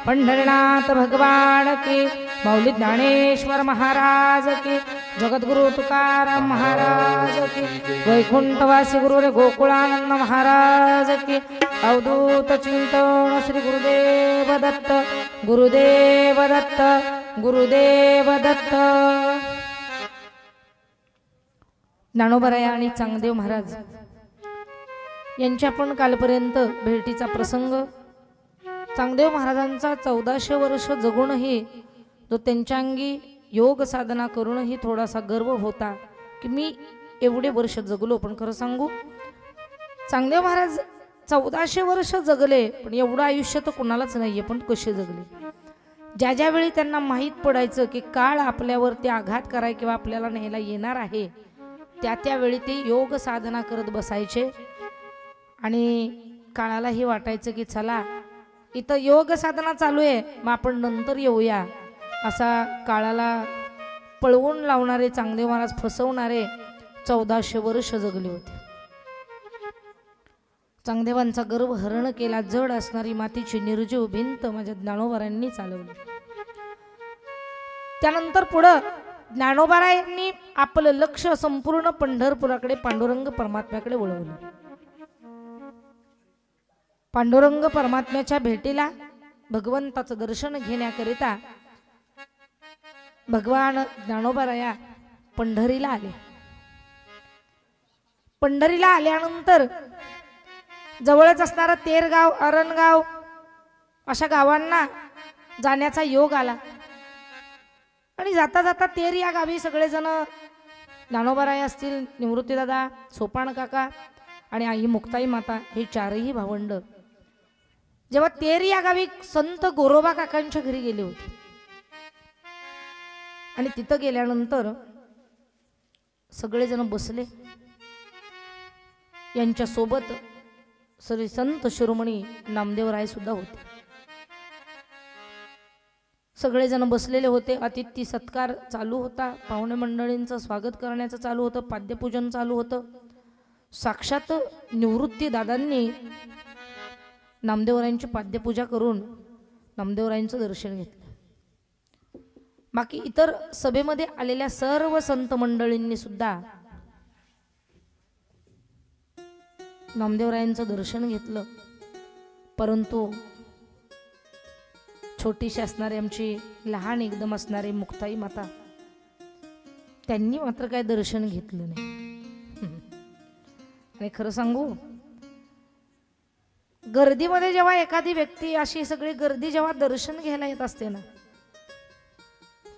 पंढरीनाथ भगवान की, मौली ज्ञानेश्वर महाराज की, जगद्गुरु तुकाराम महाराज की, वैकुंठवासी गुरु रे गोकुळानंद महाराज की, अवधूत चिंतन श्री गुरुदेव दत्त, गुरुदेव दत्त, गुरुदेव दत्त. ज्ञानोबराय आणि चांगदेव महाराज यांच्या पण कालपर्यंत भेटीचा प्रसंग. चांगदेव महाराजांचा 1400 वर्ष जगूनही, जो त्यांच्या अंगी योग साधना करूनही थोडासा गर्व होता की मी एवढे वर्ष जगलो. पण खरं सांगू, चांगदेव महाराज 1400 वर्ष जगले, पण एवढं आयुष्य तर कुणालाच नाहीये. पण कसे जगले? ज्या ज्यावेळी त्यांना माहीत पडायचं की काळ आपल्यावरती आघात कराय किंवा आपल्याला न्यायला येणार आहे, त्यावेळी ते योग साधना करत बसायचे. आणि काळालाही वाटायचं की चला इथं योग साधना चालू आहे, मग आपण नंतर येऊया. असा काळाला पळवून लावणारे चांगदेव महाराज, फसवणारे 1400 वर्ष जगले होते. चांगदेवांचा गर्व हरण केला. जड असणारी मातीची निर्जीव भिंत माझ्या ज्ञानोबारायांनी चालवली. त्यानंतर पुढं ज्ञानोबारायांनी आपलं लक्ष संपूर्ण पंढरपुराकडे, पांडुरंग परमात्म्याकडे वळवलं. पांडुरंग परमात्म्याच्या भेटीला, भगवंताचं दर्शन घेण्याकरिता भगवान ज्ञानोबाराया पंढरीला आले. पंढरीला आल्यानंतर जवळच असणारा तेरगाव, अरणगाव अशा गावांना जाण्याचा योग आला. आणि जाता जाता तेर या गावी सगळेजण, ज्ञानोबाराय असतील, निवृत्तीदादा, सोपान काका आणि आई मुक्ताई माता, हे चारही भावंड जेव्हा तेर या गावी संत गोरोबा काकांच्या घरी गेले होते. आणि तिथं गेल्यानंतर सगळेजण बसले. यांच्या सोबत श्री संत शिरोमणी नामदेवराय सुद्धा होते. सगळेजण बसलेले होते. अतिथी सत्कार चालू होता. पाहुणे मंडळींचं स्वागत करण्याचं चालू होतं. पाद्यपूजन चालू होतं. साक्षात निवृत्ती दादांनी नामदेवरायांची पाद्यपूजा करून नामदेवरायांचं दर्शन घेतलं. बाकी इतर सभेमध्ये आलेल्या सर्व संत मंडळींनी सुद्धा नामदेवरायांचं दर्शन घेतलं. परंतु छोटीशी असणारी, आमची लहान एकदम असणारी मुक्ताई माता, त्यांनी मात्र काय दर्शन घेतलं नाही. आणि खरं सांगू, गर्दीमध्ये जेव्हा एखादी व्यक्ती, अशी सगळी गर्दी जेव्हा दर्शन घ्यायला येत असते ना,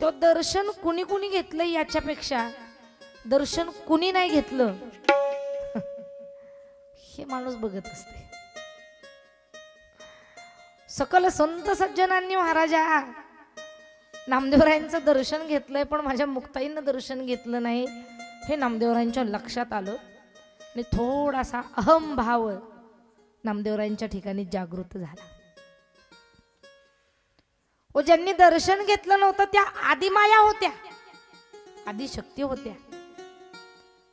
तो दर्शन कुणी कुणी घेतलं याच्यापेक्षा दर्शन कुणी नाही घेतलं हे माणूस बघत असते. सकल संत सज्जनांनी महाराजा नामदेवरायांचं दर्शन घेतलंय, पण माझ्या मुक्ताईनं दर्शन घेतलं नाही, हे नामदेवरायांच्या लक्षात आलं. आणि थोडासा अहंभाव नामदेवरायांच्या ठिकाणी जागृत झाला. व ज्यांनी दर्शन घेतलं नव्हतं त्या आदिमाया होत्या, आदिशक्ती होत्या.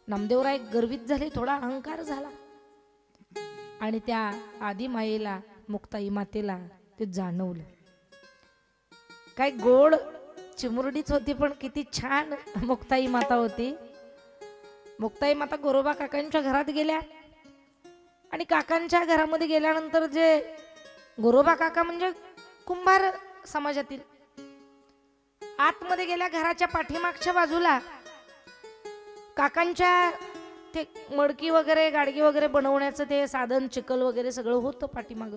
नामदेवराय गर्वित झाले, थोडा अहंकार झाला. आणि त्या आदिमायेला, मुक्ताई मातेला ते जाणवलं. काय गोड चिमुरडीच होती, पण किती छान मुक्ताई माता होती. मुक्ताई माता गोरोबा काकांच्या घरात गेल्या. आणि काकांच्या घरामध्ये गेल्यानंतर, जे गोरोबा काका म्हणजे कुंभार समाजातील, आतमध्ये गेल्या. घराच्या पाठीमागच्या बाजूला काकांच्या ते मडकी वगैरे, गाडगी वगैरे बनवण्याचं ते साधन, चिखल वगैरे सगळं होतं पाठीमाग.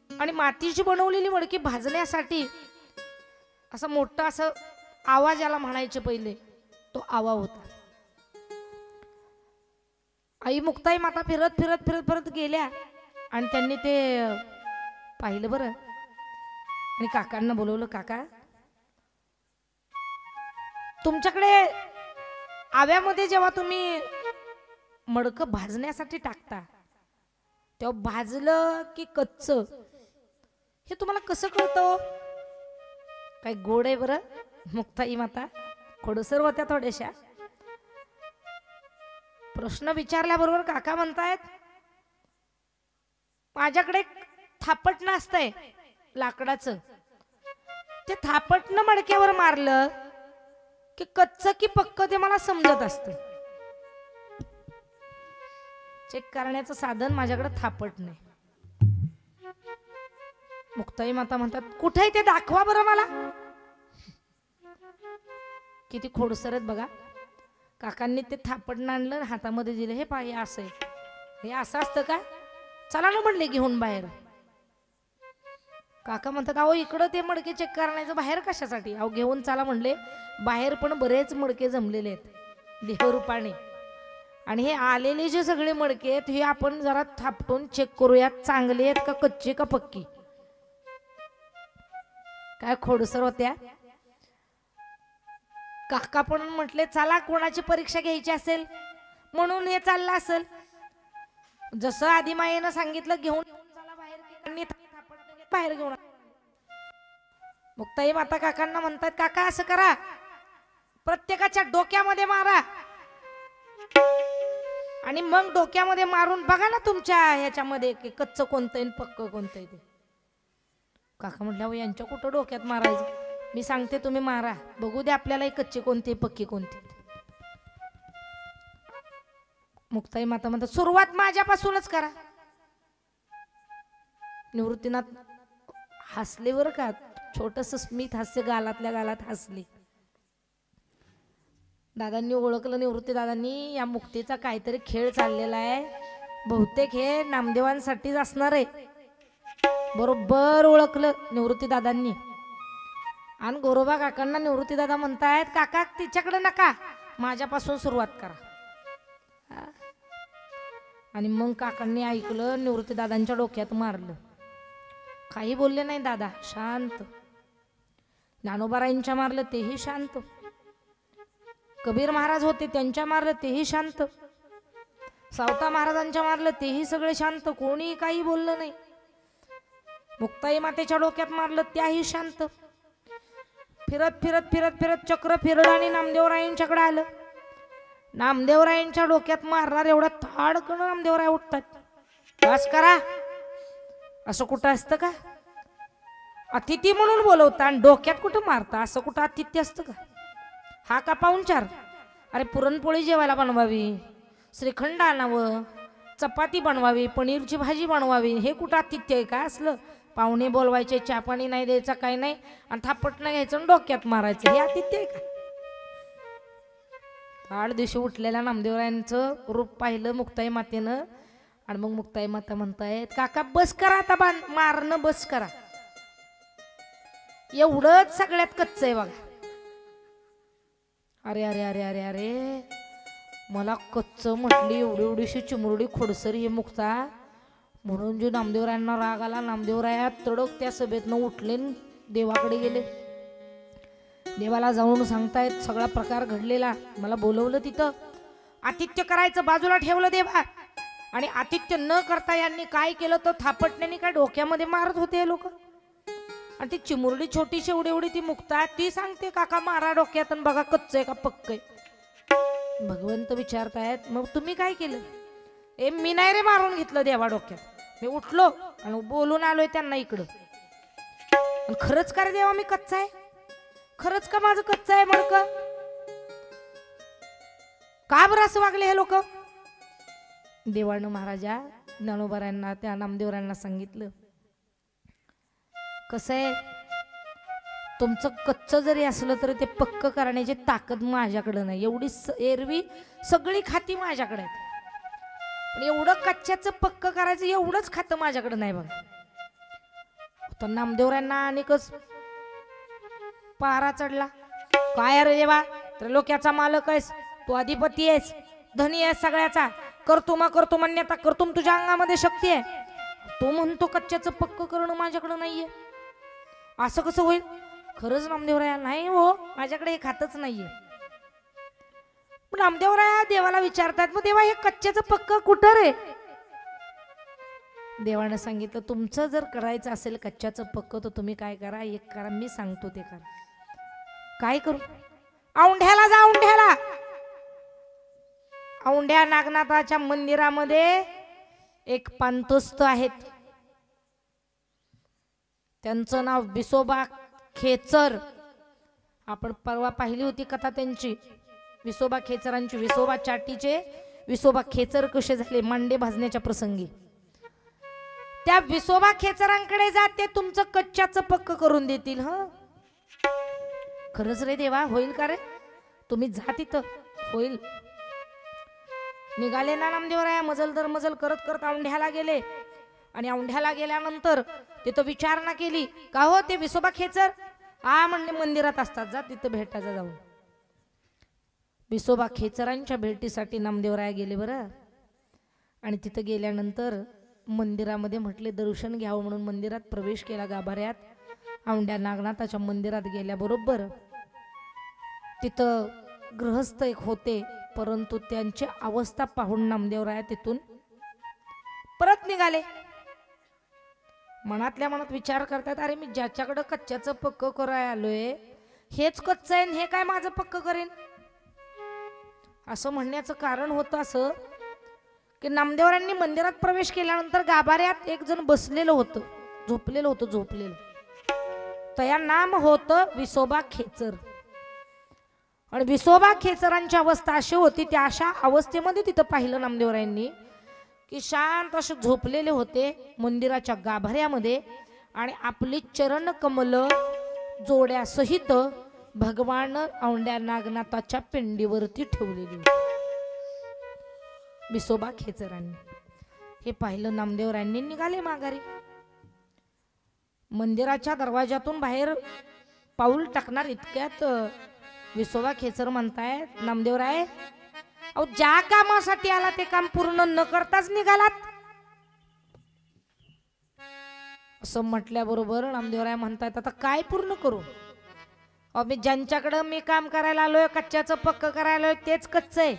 आणि मातीची बनवलेली मडकी भाजण्यासाठी असं मोठा असं आवाज याला म्हणायचे पहिले, तो आवा होता. आई मुक्ताई माता फिरत फिरत फिरत फिरत गेल्या आणि त्यांनी ते पाहिलं बरं. आणि काकांना बोलवलं, काका तुमच्याकडे आव्यामध्ये जेव्हा तुम्ही मडकं भाजण्यासाठी टाकता, तेव्हा भाजलं की कच्च हे तुम्हाला कसं कळतं? काय गोड आहे बरं मुक्ताई माता, खोडसर होत्या थोड्याशा. प्रश्न विचारल्याबरोबर काका म्हणतायत, माझ्याकडे थापट असतंय, लाकडाचं, ते थापटनं मडक्यावर मारलं की कच्च की पक्क ते मला समजत असतं. चेक करण्याचं साधन माझ्याकडे थापट नाही. मुक्ताई माता म्हणतात कुठे ते दाखवा बरं मला. किती खोडसर आहेत बघा. काकांनी ते थापटणं आणलं, हातामध्ये दिलं, हे पाय असं आहे, हे असं असतं का, चला ना म्हणले घेऊन बाहेर. काका म्हणतात अहो इकडं ते मडके चेक करण्याचं, बाहेर कशासाठी. अहो घेऊन चला म्हणले. बाहेर पण बरेच मडके जमलेले आहेत देवरूपाने, आणि हे आलेले जे सगळे मडके आहेत हे आपण जरा थापटून चेक करूयात, चांगले आहेत का कच्चे का पक्की. काय खोडसर होत्या. काका पण म्हटले चला कोणाची परीक्षा घ्यायची असेल म्हणून हे चाललं असेल. जसं आदिमायेनं सांगितलं घेऊन चला बाहेर, बाहेर घेऊन. मुक्ताई माता काकांना म्हणतात काका असं करा, प्रत्येकाच्या डोक्यामध्ये मारा आणि मग डोक्यामध्ये मारून बघा ना तुमच्या ह्याच्यामध्ये कच्च कोणतं आहे पक्क कोणतं आहे ते. काका म्हटलं यांच्या कुठं डोक्यात मारायचं, मी सांगते तुम्ही मारा, बघू दे आपल्याला कच्चे कोणते पक्की कोणते. मुक्ताई माता म्हणतात सुरुवात माझ्यापासूनच करा. निवृत्तीनाथ हसले बरं का, छोटस स्मित हास्य गालातल्या गालात हसले. दादांनी ओळखलं, निवृत्ती दादांनी या मुक्तीचा काहीतरी खेळ चाललेला आहे, बहुतेक हे नामदेवांसाठीच असणार आहे. बरोबर ओळखलं निवृत्ती दादांनी. आणि गोरोबा काकांना निवृत्ती दादा म्हणतायत काका तिच्याकडे नका, माझ्यापासून सुरुवात करा. आणि मग काकांनी ऐकलं, निवृत्ती दादांच्या डोक्यात मारलं. काही बोलले नाही दादा, शांत. ज्ञानोबारायांच्या मारलं तेही शांत, कबीर महाराज होते त्यांच्या मारलं तेही शांत, सावता महाराजांच्या मारलं तेही सगळे शांत, कोणी काही बोललं नाही. मुक्ताई मातेच्या डोक्यात मारलं त्याही शांत. फिरत फिरत फिरत फिरत चक्र फिरलं आणि नामदेवरायांच्याकडे आलं. नामदेवरायांच्या डोक्यात मारणार एवढा थाडकन नामदेवराय उठतात. बस करा, असं कुठं असतं का. अतिथी म्हणून बोलवता आणि डोक्यात कुठं मारता, असं कुठं अतिथी असतं का. हा का पाहुणचार. अरे पुरणपोळी जेवायला बनवावी, श्रीखंड आणावं, चपाती बनवावी, पनीरची भाजी बनवावी, हे कुठं आतिथ्य आहे का असलं. पाहुणे बोलवायचे, चहा पाणी नाही द्यायचा काही नाही, आणि थापटणं घ्यायचं आणि डोक्यात मारायचं, हे आतिथ्य आहे का. आठ दिवशी उठलेल्या नामदेवरायांचं रूप पाहिलं मुक्ताई मातेनं, आणि मग मुक्ताई माता म्हणतायत काका बस करा आता, मारणं बस करा. एवढंच सगळ्यात कच्च आहे बघा. अरे अरे अरे अरे अरे मला कच्च म्हटली, एवढी एवढीशी चिमुरडी खोडसरी हे मुक्ता. म्हणून जे नामदेवरायांना राग आला, नामदेवराया तडक त्या सभेतनं उठले, देवाकडे गेले. देवाला जाऊन सांगतायत सगळा प्रकार घडलेला, मला बोलवलं तिथं, आतिथ्य करायचं बाजूला ठेवलं देवा, आणि आतिथ्य न करता यांनी काय केलं तर थापटण्याने काय डोक्यामध्ये मारत होते लोक. आणि ती चिमुरडी छोटीशी एवढी एवढी ती मुक्ता, ती सांगते काका मारा डोक्यात आणि बघा कच्च आहे का पक्क आहे. भगवंत विचारतायत मग तुम्ही काय केलं. मी नाही रे मारून घेतलं देवा डोक्यात, मी उठलो आणि बोलून आलोय त्यांना इकडं. आणि खरंच का रे देवा मी कच्चा आहे, खरंच का माझं कच्चा आहे मडकं, का बरं असं वागले हे लोक. देवानं महाराजा ज्ञानोबारायांना त्या नामदेवरायांना सांगितलं कसं आहे, तुमचं कच्च जरी असलं तरी ते पक्क करण्याची ताकद माझ्याकडे नाही. एवढी एरवी सगळी खाती माझ्याकडे आहेत, पण एवढं कच्च्याचं पक्क करायचं एवढंच खातं माझ्याकडे नाही बघा. तर नामदेवरायांना अनेकच पारा चढला. काय अरे देवा, त्रिलोक्याचा मालक आहेस तू, अधिपती आहेस, धनी आहेस सगळ्याचा, करतो मान्यता करतो, तुझ्या अंगामध्ये शक्ती आहे. तो म्हणतो कच्च्याचं पक्क करणं माझ्याकडे नाहीये, असं कसं होईल. खरंच नामदेवराया नाही हो, माझ्याकडे हे खातच नाहीये. नामदेवराया देवाला विचारतात मग देवा हे कच्च्याचं पक्क कुठं रे. देवानं सांगितलं तुमचं जर करायचं असेल कच्च्याचं पक्क तर तुम्ही काय करा, एक करा, मी सांगतो ते करा. काय करू. औंढ्याला जा, औंढ्याला. औंढ्या नागनाथाच्या मंदिरामध्ये एक पांतोस्त आहेत, त्यांचं नाव विसोबा खेचर. आपण परवा पाहिली होती कथा त्यांची, विसोबा खेचरांची. विसोबा चाटीचे विसोबा खेचर कसे झाले मांडे भाजण्याच्या प्रसंगी. त्या विसोबा खेचरांकडे जाते, तुमचं कच्च्याचं पक्क करून देतील. ह खरंच रे देवा, होईल का रे? तुम्ही जा तिथं, होईल. निघाले ना नामदेवराया, मजल दर मजल करत करत औंढ्याला गेले. आणि औंढ्याला गेल्यानंतर तिथं विचारणा केली, का हो ते विसोबा खेचर? हा म्हणले मंदिरात असतात, जा तिथं भेटायचं जाऊन. विसोबा खेचरांच्या भेटीसाठी नामदेवराया गेले बरं. आणि तिथं गेल्यानंतर मंदिरामध्ये म्हटले दर्शन घ्यावं म्हणून मंदिरात प्रवेश केला गाभाऱ्यात. औंढ्या नागनाथाच्या मंदिरात गेल्याबरोबर तिथं गृहस्थ एक होते, परंतु त्यांची अवस्था पाहून नामदेवराया तिथून परत निघाले. मनातल्या मनात विचार करतात, अरे मी ज्याच्याकडे कच्च्याचं पक्क करायला आलोय हेच कच्चं आहे, हे काय माझं पक्क करेन? असं म्हणण्याचं कारण होतं असं की नामदेवरायांनी मंदिरात प्रवेश केल्यानंतर गाभाऱ्यात एक जण बसलेलं होतं, झोपलेलं. तया नाम होतं विसोबा खेचर. आणि विसोबा खेचरांची अवस्था अशी होती, त्या अशा अवस्थेमध्ये तिथं पाहिलं नामदेवरायांनी की शांत असे झोपलेले होते मंदिराच्या गाभाऱ्यामध्ये. आणि आपली चरण कमल जोड्यासहित भगवान औंढ्या नागनाथाच्या पिंडीवरती ठेवलेली होती विसोबा खेचरांनी. हे पाहिलं नामदेवरायांनी निघाले माघारी. मंदिराच्या दरवाजातून बाहेर पाऊल टाकणार इतक्यात विसोबा खेचर म्हणतायत, नामदेवराय अहो ज्या कामासाठी आला ते काम पूर्ण न करताच निघालात. असं म्हटल्याबरोबर नामदेवराय म्हणतायत, आता काय पूर्ण करू? अहो मी ज्यांच्याकडे मी काम करायला आलोय, कच्च्याचं पक्क करायला आलोय तेच कच्च आहे,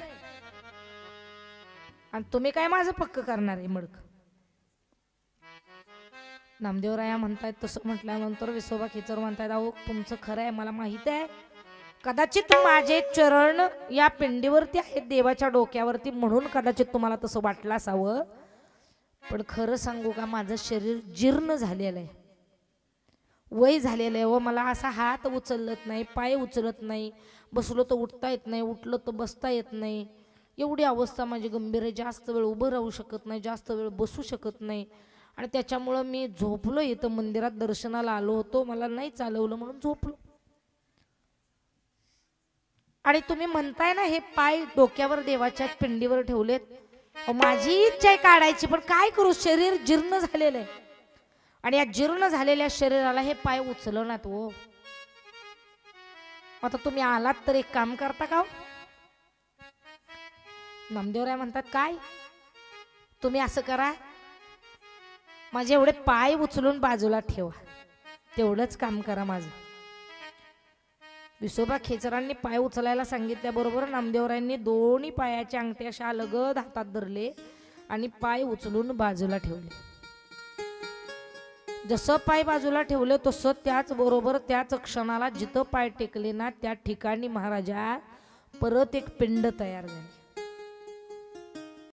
आणि तुम्ही काय माझं पक्क करणार आहे मडक? नामदेवराया म्हणतायत. तसं म्हटल्यानंतर विसोबा खेचर म्हणतायत, अहो तुमचं खरं आहे, मला माहित आहे, कदाचित माझे चरण या पिंडीवरती आहेत देवाच्या डोक्यावरती, म्हणून कदाचित तुम्हाला तसं वाटलं असावं. पण खरं सांगू का, माझं शरीर जीर्ण झालेलं आहे, वय झालेलं आहे. व मला असा हात उचलत नाही, पाय उचलत नाही, बसलो तर उठता येत नाही, उठलं तर बसता येत नाही, एवढी अवस्था माझी गंभीर आहे. जास्त वेळ उभं राहू शकत नाही, जास्त वेळ बसू शकत नाही. आणि त्याच्यामुळं मी झोपलो, इथं मंदिरात दर्शनाला आलो होतो, मला नाही चालवलं म्हणून झोपलो. आणि तुम्ही म्हणताय ना हे पाय डोक्यावर देवाच्या पिंडीवर ठेवलेत, माझी इच्छा आहे काढायची, पण काय करू, शरीर जीर्ण झालेलं आहे. आणि या जीर्ण झालेल्या शरीराला हे पाय उचलणार हो. आता तुम्ही आलात तर एक काम करता का? नामदेवराय म्हणतात, काय? तुम्ही असं करा, माझे एवढे पाय उचलून बाजूला ठेवा, तेवढंच काम करा माझं. विसोबा खेचरांनी पाय उचलायला सांगितल्याबरोबर नामदेवरायांनी दोन्ही पायाच्या अंगठ्या अशा अलगद हातात धरले आणि पाय उचलून बाजूला ठेवले. जसं पाय बाजूला ठेवले तसं त्याच बरोबर त्याच क्षणाला जिथं पाय टेकले ना त्या ठिकाणी महाराजा परत एक पिंड तयार झाली.